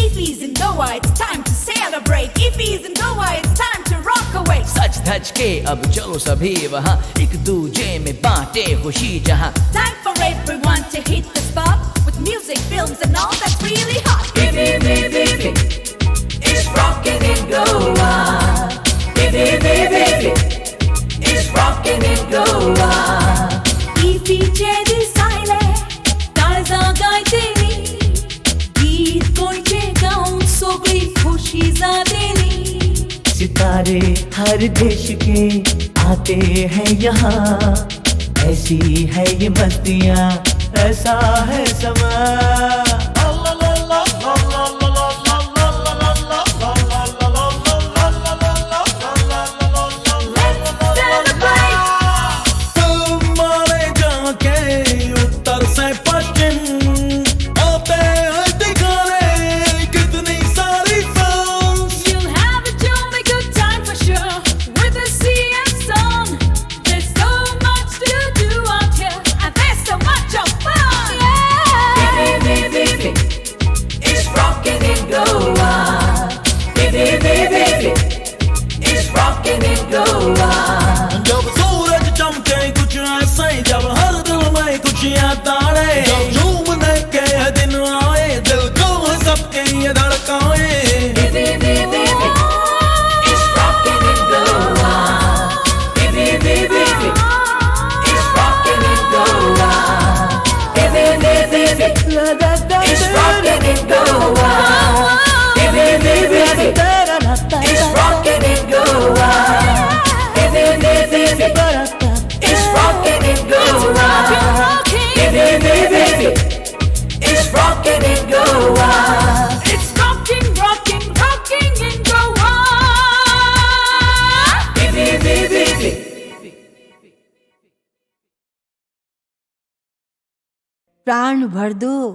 If he's in Goa, it's time to celebrate. If he's in Goa, it's time to rock away. सच धज के अब चलो सभी वहाँ एक दूजे में बांटे खुशी जहाँ Time for everyone to hit the spot with music, films, and all that's really hot. It's rocking in Goa. It's rocking in Goa. Ifigedi saile, taza gaiteli, geet koiche gaun sogli khushi zadeli. सितारे हर देश के आते हैं यहाँ ऐसी है ये मस्तियाँ ऐसा है समा तुम्हारे जाके उत्तर से पश्चिम आते हैं दिखाने कितनी सारी songs You'll have a jolly good time for sure with the sea and sun. There's so much to do out here, and there's so much of fun. Yeah. प्राण भर दो,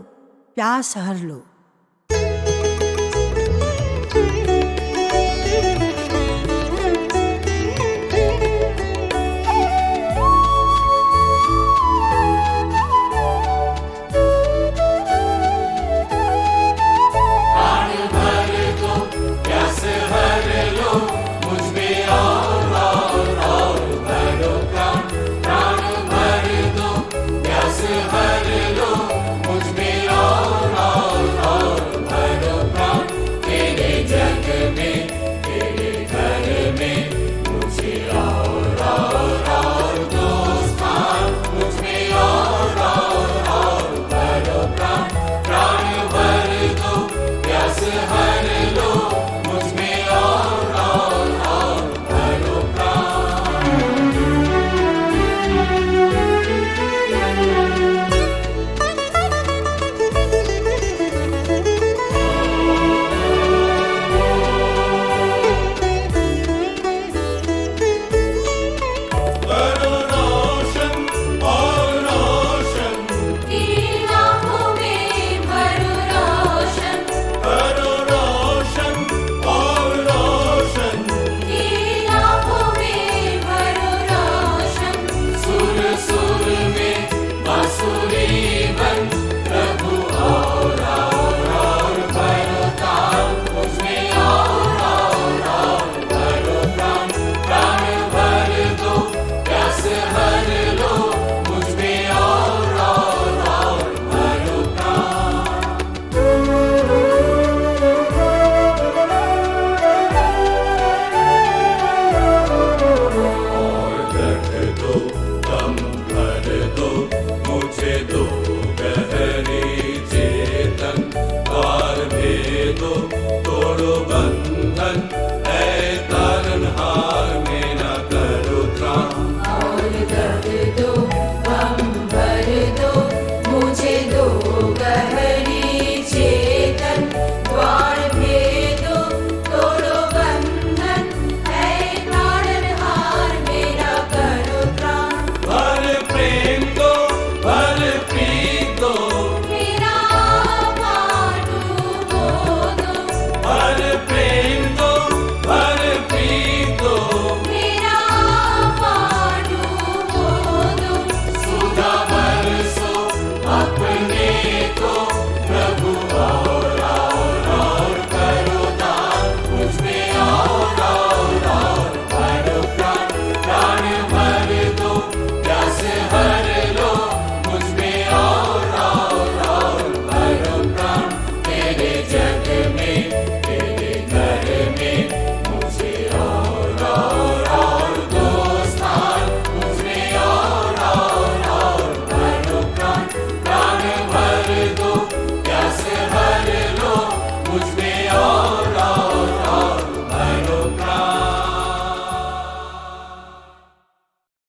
प्यास हर लो। दो